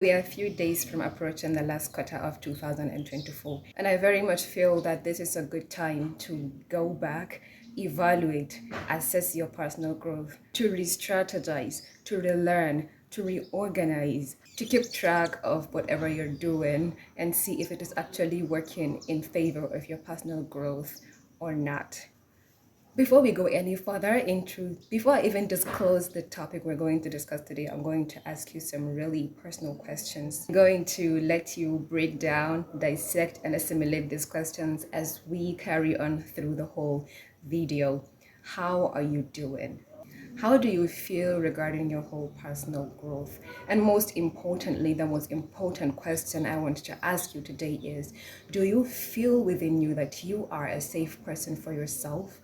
We are a few days from approaching the last quarter of 2024, and I very much feel that this is a good time to go back, evaluate, assess your personal growth, to re strategize, to relearn, to reorganize, to keep track of whatever you're doing and see if it is actually working in favor of your personal growth or not. Before we go any further before I even disclose the topic we're going to discuss today, I'm going to ask you some really personal questions. I'm going to let you break down, dissect, and assimilate these questions as we carry on through the whole video. How are you doing? How do you feel regarding your whole personal growth? And most importantly, the most important question I want to ask you today is, do you feel within you that you are a safe person for yourself?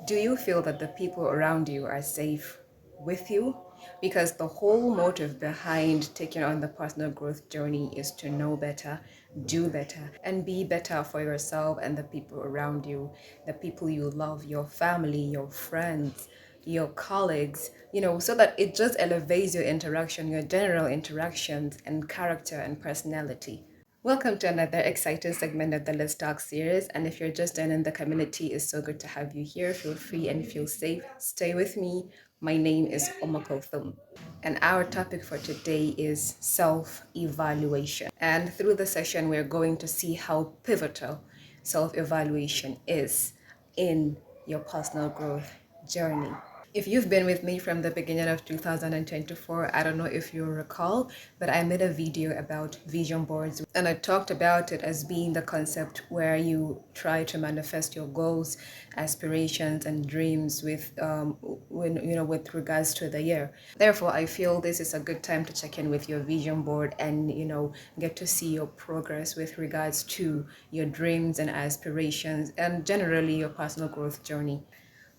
Do you feel that the people around you are safe with you? Because the whole motive behind taking on the personal growth journey is to know better, do better, and be better for yourself and the people around you, the people you love, your family, your friends, your colleagues, so that it just elevates your interaction, your general interactions and character and personality. Welcome to another exciting segment of the Let's Talk series. And if you're just joining the community, it's so good to have you here. Feel free and feel safe. Stay with me. My name is Khulthum. And our topic for today is self-evaluation. And through the session, we're going to see how pivotal self-evaluation is in your personal growth journey. If you've been with me from the beginning of 2024, I don't know if you recall, but I made a video about vision boards and I talked about it as being the concept where you try to manifest your goals, aspirations, and dreams with with regards to the year. Therefore, I feel this is a good time to check in with your vision board and get to see your progress with regards to your dreams and aspirations and generally your personal growth journey.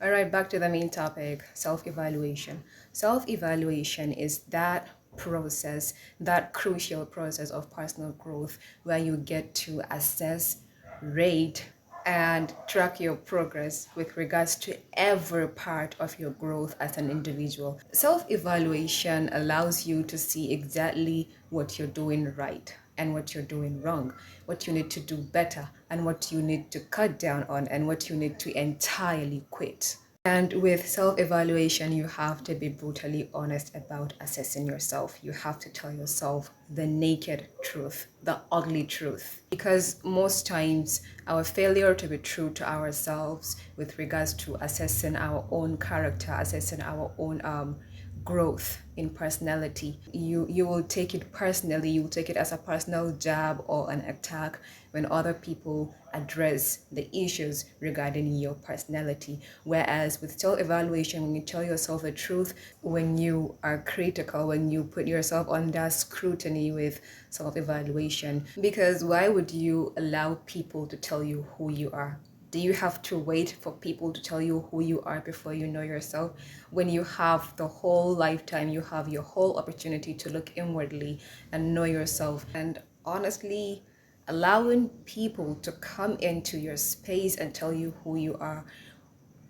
All right, back to the main topic, self-evaluation. Self-evaluation is that process, that crucial process of personal growth where you get to assess, rate, and track your progress with regards to every part of your growth as an individual. Self-evaluation allows you to see exactly what you're doing right and what you're doing wrong, what you need to do better, and what you need to cut down on, and what you need to entirely quit. And with self evaluation, you have to be brutally honest about assessing yourself. You have to tell yourself the naked truth, the ugly truth. Because most times, our failure to be true to ourselves with regards to assessing our own character, assessing our own growth in personality, you will take it personally. You will take it as a personal jab or an attack when other people address the issues regarding your personality. Whereas with self-evaluation, when you tell yourself the truth, when you are critical, when you put yourself under scrutiny with self-evaluation, because why would you allow people to tell you who you are? Do you have to wait for people to tell you who you are before you know yourself? When you have the whole lifetime, you have your whole opportunity to look inwardly and know yourself. And honestly, allowing people to come into your space and tell you who you are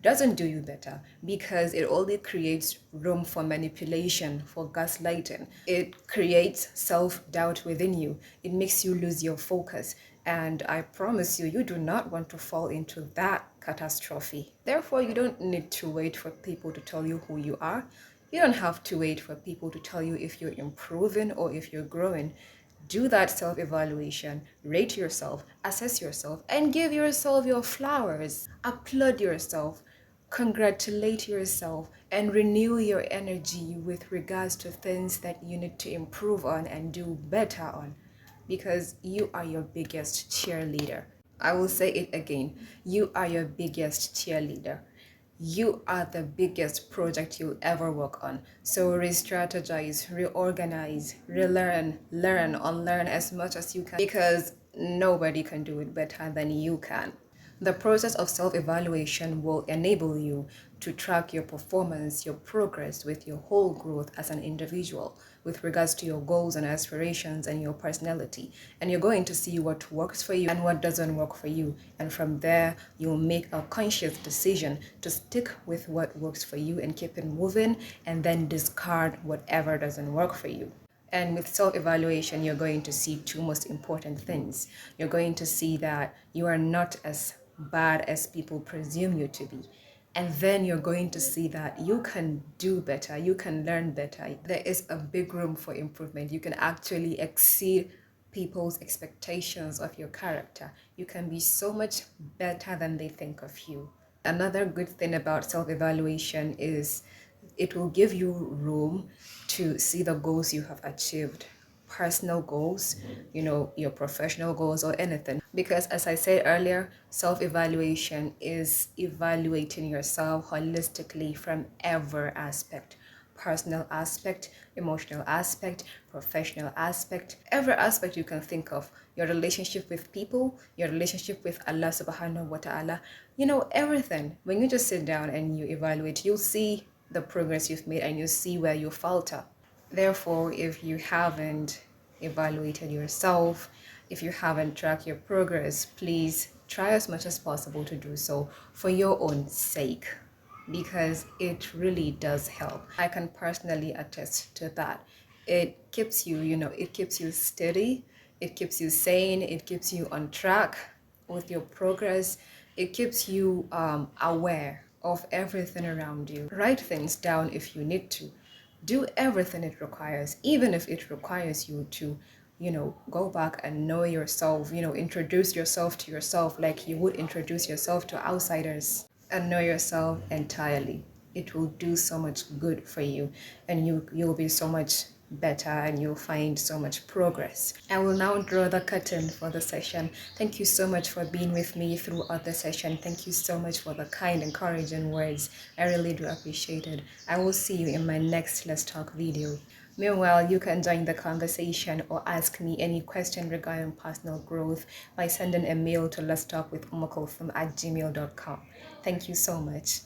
doesn't do you better, because it only creates room for manipulation, for gaslighting. It creates self-doubt within you. It makes you lose your focus. And I promise you, you do not want to fall into that catastrophe. Therefore, you don't need to wait for people to tell you who you are. You don't have to wait for people to tell you if you're improving or if you're growing. Do that self-evaluation, rate yourself, assess yourself, and give yourself your flowers. Applaud yourself, congratulate yourself, and renew your energy with regards to things that you need to improve on and do better on, because you are your biggest cheerleader. I will say it again. You are your biggest cheerleader. You are the biggest project you'll ever work on. So re-strategize, reorganize, relearn, learn, unlearn as much as you can, because nobody can do it better than you can. The process of self-evaluation will enable you to track your performance, your progress with your whole growth as an individual with regards to your goals and aspirations and your personality. And you're going to see what works for you and what doesn't work for you. And from there, you'll make a conscious decision to stick with what works for you and keep it moving, and then discard whatever doesn't work for you. And with self-evaluation, you're going to see two most important things. You're going to see that you are not as bad as people presume you to be. And then you're going to see that you can do better, you can learn better. There is a big room for improvement. You can actually exceed people's expectations of your character. You can be so much better than they think of you. Another good thing about self-evaluation is it will give you room to see the goals you have achieved, personal goals, your professional goals or anything. Because as I said earlier, self-evaluation is evaluating yourself holistically from every aspect. Personal aspect, emotional aspect, professional aspect, every aspect you can think of. Your relationship with people, your relationship with Allah subhanahu wa ta'ala, everything. When you just sit down and you evaluate, you'll see the progress you've made and you see where you falter. Therefore, if you haven't evaluated yourself, if you haven't tracked your progress, please try as much as possible to do so for your own sake, because it really does help. I can personally attest to that. It keeps you, it keeps you steady, it keeps you sane, it keeps you on track with your progress. It keeps you aware of everything around you. Write things down if you need to. Do everything it requires, even if it requires you to, go back and know yourself, introduce yourself to yourself like you would introduce yourself to outsiders, and know yourself entirely. It will do so much good for you, and you'll be so much better and you'll find so much progress. I will now draw the curtain for the session. Thank you so much for being with me throughout the session. Thank you so much for the kind, encouraging words. I really do appreciate it. I will see you in my next Let's Talk video. Meanwhile, you can join the conversation or ask me any question regarding personal growth by sending a mail to letstalkwithummkhulthum@gmail.com. Thank you so much.